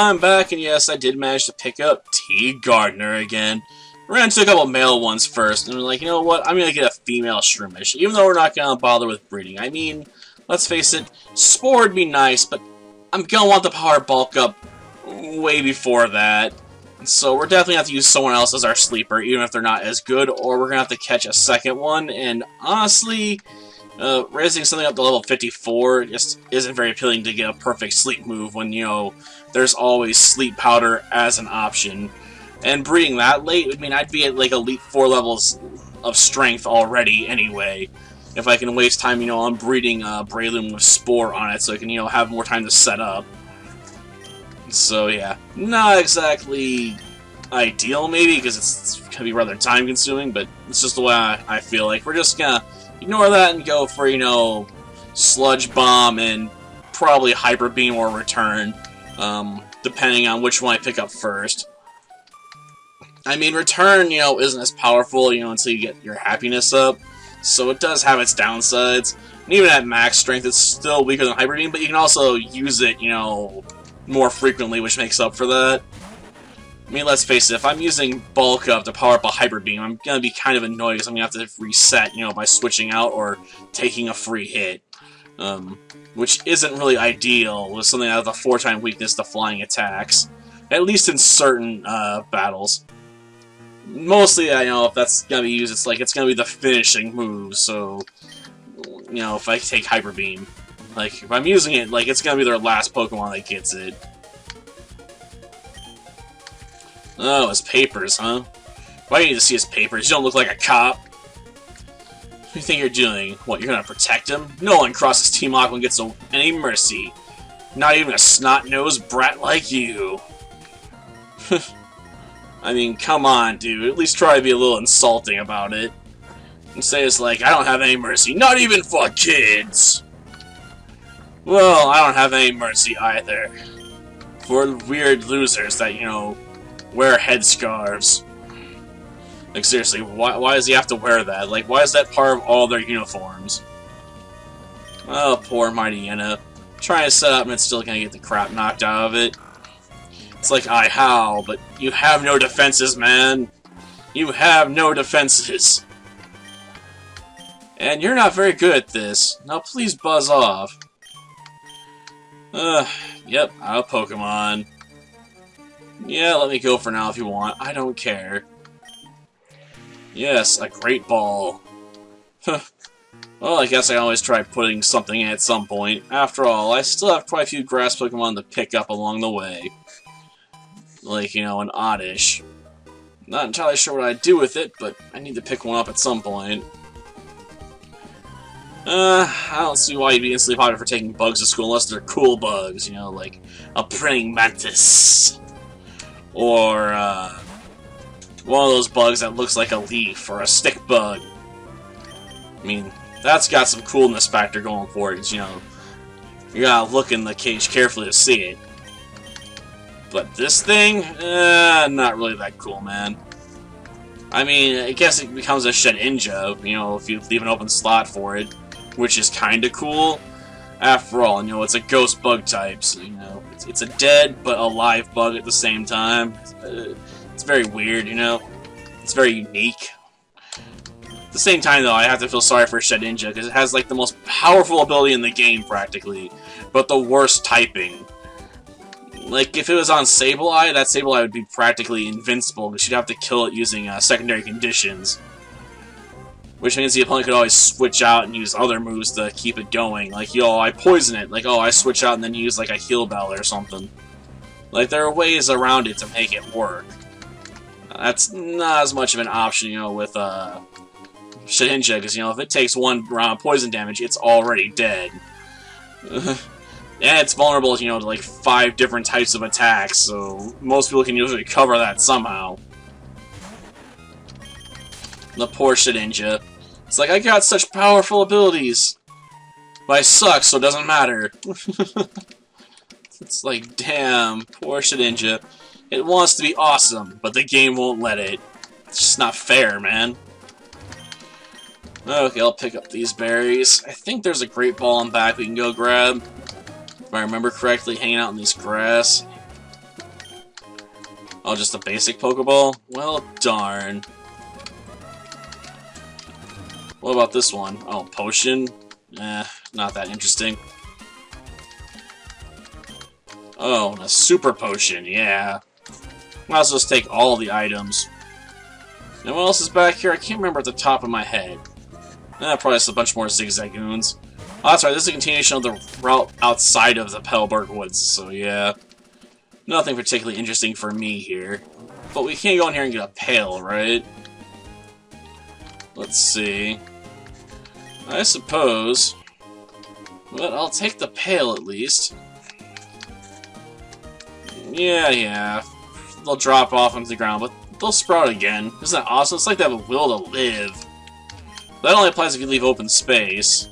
I'm back, and yes, I did manage to pick up T. Gardner again. Ran into a couple male ones first, and we're like, you know what, I'm gonna get a female shroomish, even though we're not gonna bother with breeding. I mean, let's face it, Spore would be nice, but I'm gonna want the power bulk up way before that. So we're definitely gonna have to use someone else as our sleeper, even if they're not as good, or we're gonna have to catch a second one, and honestly, raising something up to level 54 just isn't very appealing to get a perfect sleep move when, you know, there's always sleep powder as an option. And breeding that late would mean I'd be at like elite 4 levels of strength already anyway. If I can waste time, you know, on breeding Breloom with Spore on it so I can, you know, have more time to set up. So yeah, not exactly ideal maybe, because it's going to be rather time consuming, but it's just the way I feel like. We're just going to ignore that and go for, you know, Sludge Bomb and probably Hyper Beam or Return, depending on which one I pick up first. I mean, Return, you know, isn't as powerful, you know, until you get your happiness up, so it does have its downsides. And even at max strength, it's still weaker than Hyper Beam, but you can also use it, you know, more frequently, which makes up for that. I mean, let's face it, if I'm using Bulk Up to power up a Hyper Beam, I'm gonna be kind of annoyed because I'm gonna have to reset, you know, by switching out or taking a free hit. Which isn't really ideal with something that has a 4-time weakness to flying attacks. At least in certain battles. Mostly, I know, if that's gonna be used, it's gonna be the finishing move, so, you know, if I take Hyper Beam. Like, if I'm using it, like, it's gonna be their last Pokemon that gets it. Oh, his papers, huh? Why do you need to see his papers? You don't look like a cop. What do you think you're doing? What, you're gonna protect him? No one crosses Team Aqua and gets any mercy. Not even a snot-nosed brat like you. I mean, come on, dude. At least try to be a little insulting about it. And say it's like, I don't have any mercy. Not even for kids! Well, I don't have any mercy either. For weird losers that, you know, wear headscarves. Like, seriously, why does he have to wear that? Like, why is that part of all their uniforms? Oh, poor Mighty Yenna. Trying to set up and it's still gonna get the crap knocked out of it. It's like, how, but you have no defenses, man. You have no defenses. And you're not very good at this. Now please buzz off. Yep, out of Pokemon. Yeah, let me go for now if you want. I don't care. Yes, a Great Ball. Well, I guess I always try putting something in at some point. After all, I still have quite a few grass Pokemon to pick up along the way. Like, you know, an Oddish. Not entirely sure what I'd do with it, but I need to pick one up at some point. I don't see why you'd be instantly popular for taking bugs to school unless they're cool bugs, you know, like a praying mantis. Or, one of those bugs that looks like a leaf, or a stick bug. I mean, that's got some coolness factor going for it, you know. You gotta look in the cage carefully to see it. But this thing, not really that cool, man. I mean, I guess it becomes a Shedinja, you know, if you leave an open slot for it, which is kinda cool. After all, you know, it's a ghost bug type, so, you know, it's a dead but alive bug at the same time. It's very weird, you know. It's very unique. At the same time, though, I have to feel sorry for Shedinja, because it has, like, the most powerful ability in the game, practically, but the worst typing. Like, if it was on Sableye, that Sableye would be practically invincible, because you'd have to kill it using secondary conditions. Which means the opponent could always switch out and use other moves to keep it going. Like, yo, I poison it. Like, oh, I switch out and then use, like, a Heal Bell or something. Like, there are ways around it to make it work. That's not as much of an option, you know, with Shedinja, because, you know, if it takes one round of poison damage, it's already dead. And it's vulnerable, you know, to like 5 different types of attacks, so most people can usually cover that somehow. The poor Shedinja. It's like, I got such powerful abilities, but I suck, so it doesn't matter. It's like, damn, poor Shedinja. It wants to be awesome, but the game won't let it. It's just not fair, man. Okay, I'll pick up these berries. I think there's a Great Ball in back we can go grab. If I remember correctly, hanging out in this grass. Oh, just a basic Pokeball? Well, darn. What about this one? Oh, potion? Not that interesting. Oh, and a super potion, yeah. Might as well just take all the items. And what else is back here? I can't remember at the top of my head. Probably just a bunch more Zigzagoons. Oh, that's right, this is a continuation of the route outside of the Petalburg Woods, so yeah. Nothing particularly interesting for me here. But we can't go in here and get a pail, right? Let's see. I suppose. But I'll take the pail at least. Yeah. They'll drop off onto the ground, but they'll sprout again. Isn't that awesome? It's like they have a will to live. That only applies if you leave open space.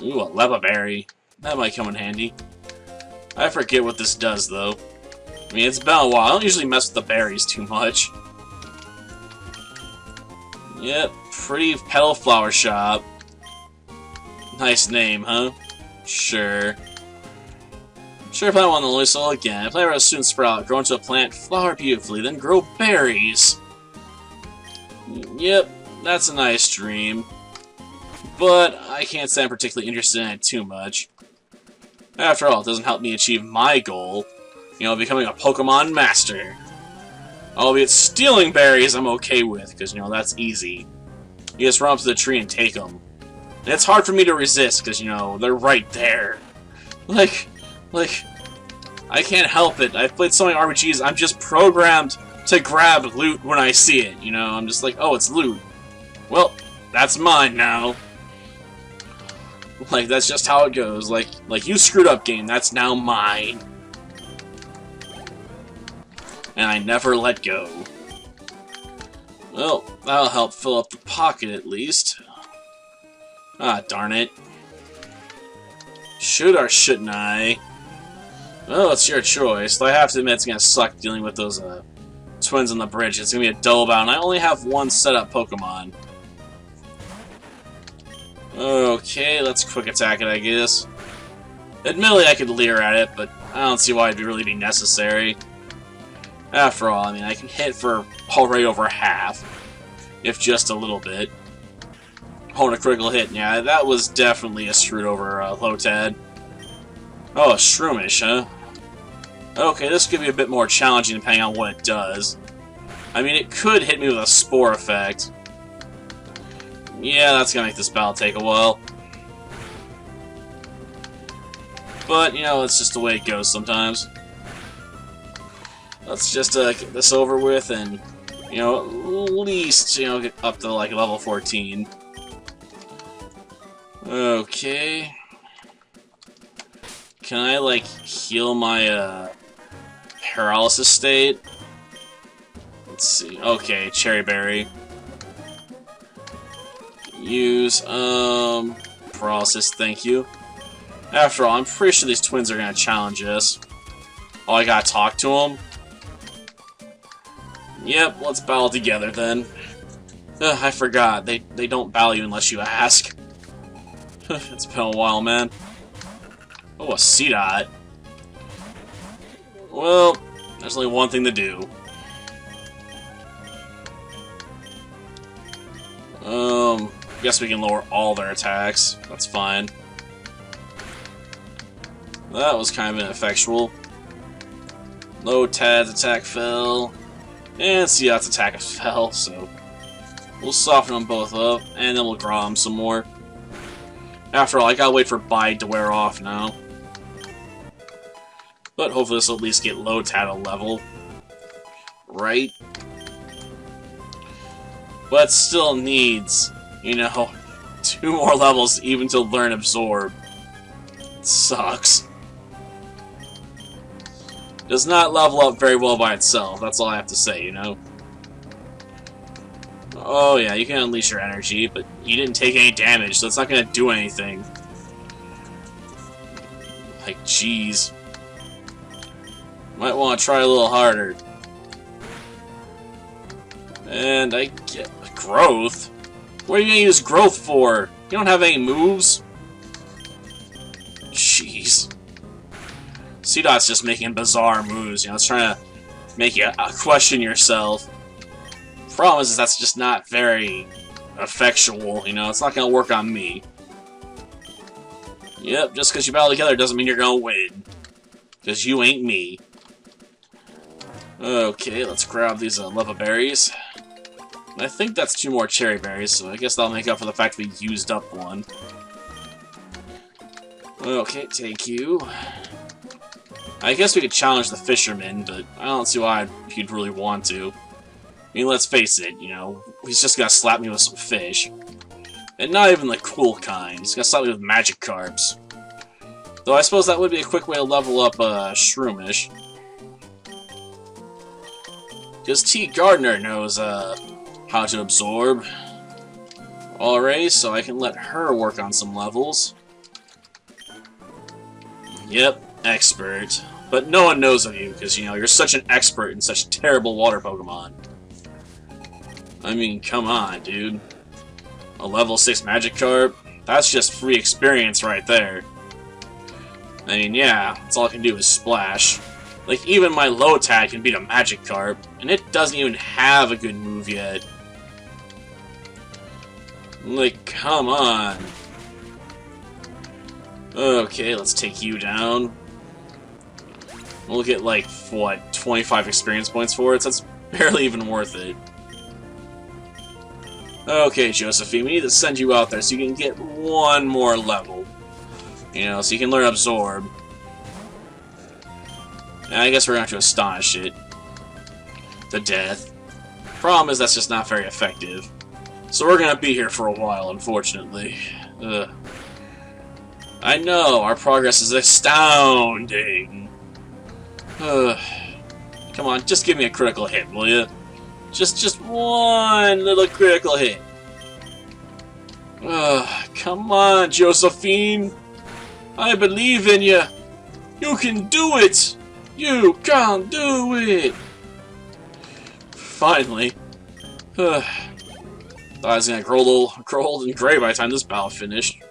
Ooh, a Lepa Berry. That might come in handy. I forget what this does, though. I mean, it's been a while. I don't usually mess with the berries too much. Yep, pretty petal flower shop. Nice name, huh? Sure. Sure, plant one on the loose soil again. Plant will soon sprout, grow into a plant, flower beautifully, then grow berries. Yep, that's a nice dream. But I can't say I'm particularly interested in it too much. After all, it doesn't help me achieve my goal. You know, becoming a Pokemon Master. Albeit stealing berries I'm okay with, because, you know, that's easy. You just run up to the tree and take them. And it's hard for me to resist, because, you know, they're right there. Like, I can't help it. I've played so many RPGs, I'm just programmed to grab loot when I see it, you know? I'm just like, oh, it's loot. Well, that's mine now. Like, that's just how it goes. Like you screwed up, game. That's now mine. And I never let go. Well, that'll help fill up the pocket at least. Ah, darn it. Should or shouldn't I? Well, it's your choice. Though I have to admit it's gonna suck dealing with those twins on the bridge. It's gonna be a double battle, and I only have one set up Pokemon. Okay, let's quick attack it, I guess. Admittedly, I could leer at it, but I don't see why it'd really be necessary. After all, I mean, I can hit for already over half, if just a little bit. Oh, and a critical hit. Yeah, that was definitely a screwed over Lotad. Oh, a Shroomish, huh? Okay, this could be a bit more challenging depending on what it does. I mean, it could hit me with a Spore effect. Yeah, that's gonna make this battle take a while. But, you know, it's just the way it goes sometimes. Let's just get this over with and, you know, at least, you know, get up to, like, level 14. Okay. Can I, like, heal my, paralysis state? Let's see. Okay, Cherry Berry. Use, paralysis, thank you. After all, I'm pretty sure these twins are gonna challenge us. Oh, I gotta talk to them? Yep, let's battle together then. Ugh, I forgot. They don't battle you unless you ask. It's been a while, man. Oh, a C-Dot. Well, there's only one thing to do. Guess we can lower all their attacks. That's fine. That was kind of ineffectual. Lotad's attack fell. And C-Dot's attack fell, so we'll soften them both up, and then we'll draw them some more. After all, I gotta wait for Bide to wear off now. But hopefully this will at least get Lotad a level. Right? But still needs, you know, 2 more levels even to learn Absorb. It sucks. Does not level up very well by itself, that's all I have to say, you know? Oh yeah, you can unleash your energy, but you didn't take any damage, so it's not gonna do anything. Like, jeez. Might want to try a little harder. And I get growth? What are you gonna use growth for? You don't have any moves? Jeez. C-Dot's just making bizarre moves, you know, it's trying to make you question yourself. Problem is that's just not very effectual, you know, it's not gonna work on me. Yep, just because you battle together doesn't mean you're gonna win. Because you ain't me. Okay, let's grab these lava berries. I think that's 2 more cherry berries, so I guess that'll make up for the fact we used up one. Okay, take you. I guess we could challenge the fisherman, but I don't see why he'd really want to. I mean, let's face it, you know, he's just gonna slap me with some fish. And not even the cool kind, he's gonna slap me with magic carps. Though I suppose that would be a quick way to level up Shroomish. Because T. Gardner knows how to absorb. Alright, so I can let her work on some levels. Yep, expert. But no one knows of you, because, you know, you're such an expert in such terrible water Pokemon. I mean, come on, dude. A level 6 Magikarp? That's just free experience right there. I mean, yeah, that's all I can do is splash. Like, even my Lotad can beat a Magikarp, and it doesn't even have a good move yet. Like, come on. Okay, let's take you down. We'll get, like, what, 25 experience points for it? So that's barely even worth it. Okay, Josephine, we need to send you out there so you can get 1 more level. You know, so you can learn Absorb. And I guess we're going to have to Astonish it to death. Problem is, that's just not very effective. So we're going to be here for a while, unfortunately. Ugh. I know, our progress is astounding. Ugh. Come on, just give me a critical hit, will you? Just 1 little critical hit. Ugh, come on, Josephine. I believe in you. You can do it. You can do it. Finally. Thought I was gonna grow old and gray by the time this battle finished.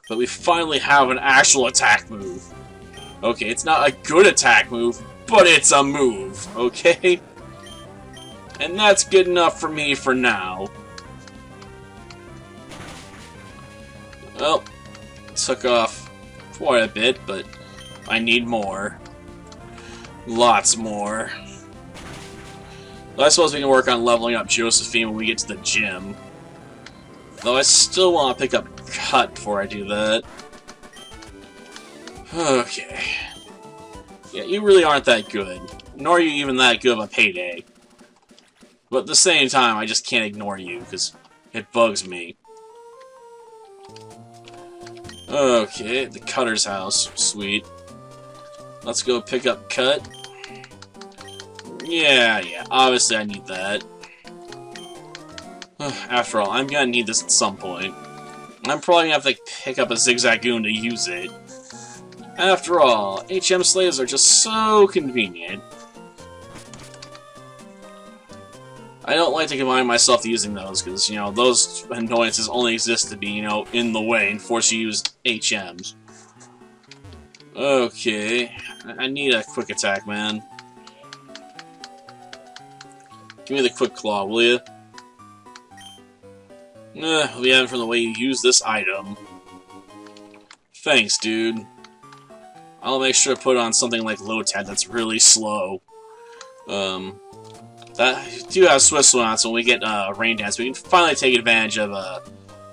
But we finally have an actual attack move. Okay, it's not a good attack move, but it's a move, okay? And that's good enough for me for now. Well, took off quite a bit, but I need more. Lots more. Well, I suppose we can work on leveling up Josephine when we get to the gym. Though I still want to pick up Cut before I do that. Okay. Yeah, you really aren't that good. Nor are you even that good of a payday. But at the same time, I just can't ignore you, because it bugs me. Okay, the Cutter's house. Sweet. Let's go pick up Cut. Yeah, obviously I need that. After all, I'm gonna need this at some point. I'm probably gonna have to pick up a Zigzagoon to use it. After all, HM slaves are just so convenient. I don't like to confine myself to using those, because, you know, those annoyances only exist to be, you know, in the way and force you to use HMs. Okay, I need a quick attack, man. Give me the quick claw, will you? We have it from the way you use this item. Thanks, dude. I'll make sure to put on something like Lotad that's really slow. That do have Swift Swim on, so when we get Rain Dance, we can finally take advantage of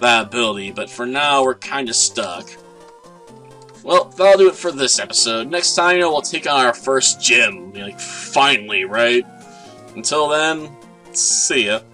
that ability. But for now, we're kind of stuck. Well, that'll do it for this episode. Next time, you know, we'll take on our first gym. Like, finally, right? Until then, see ya.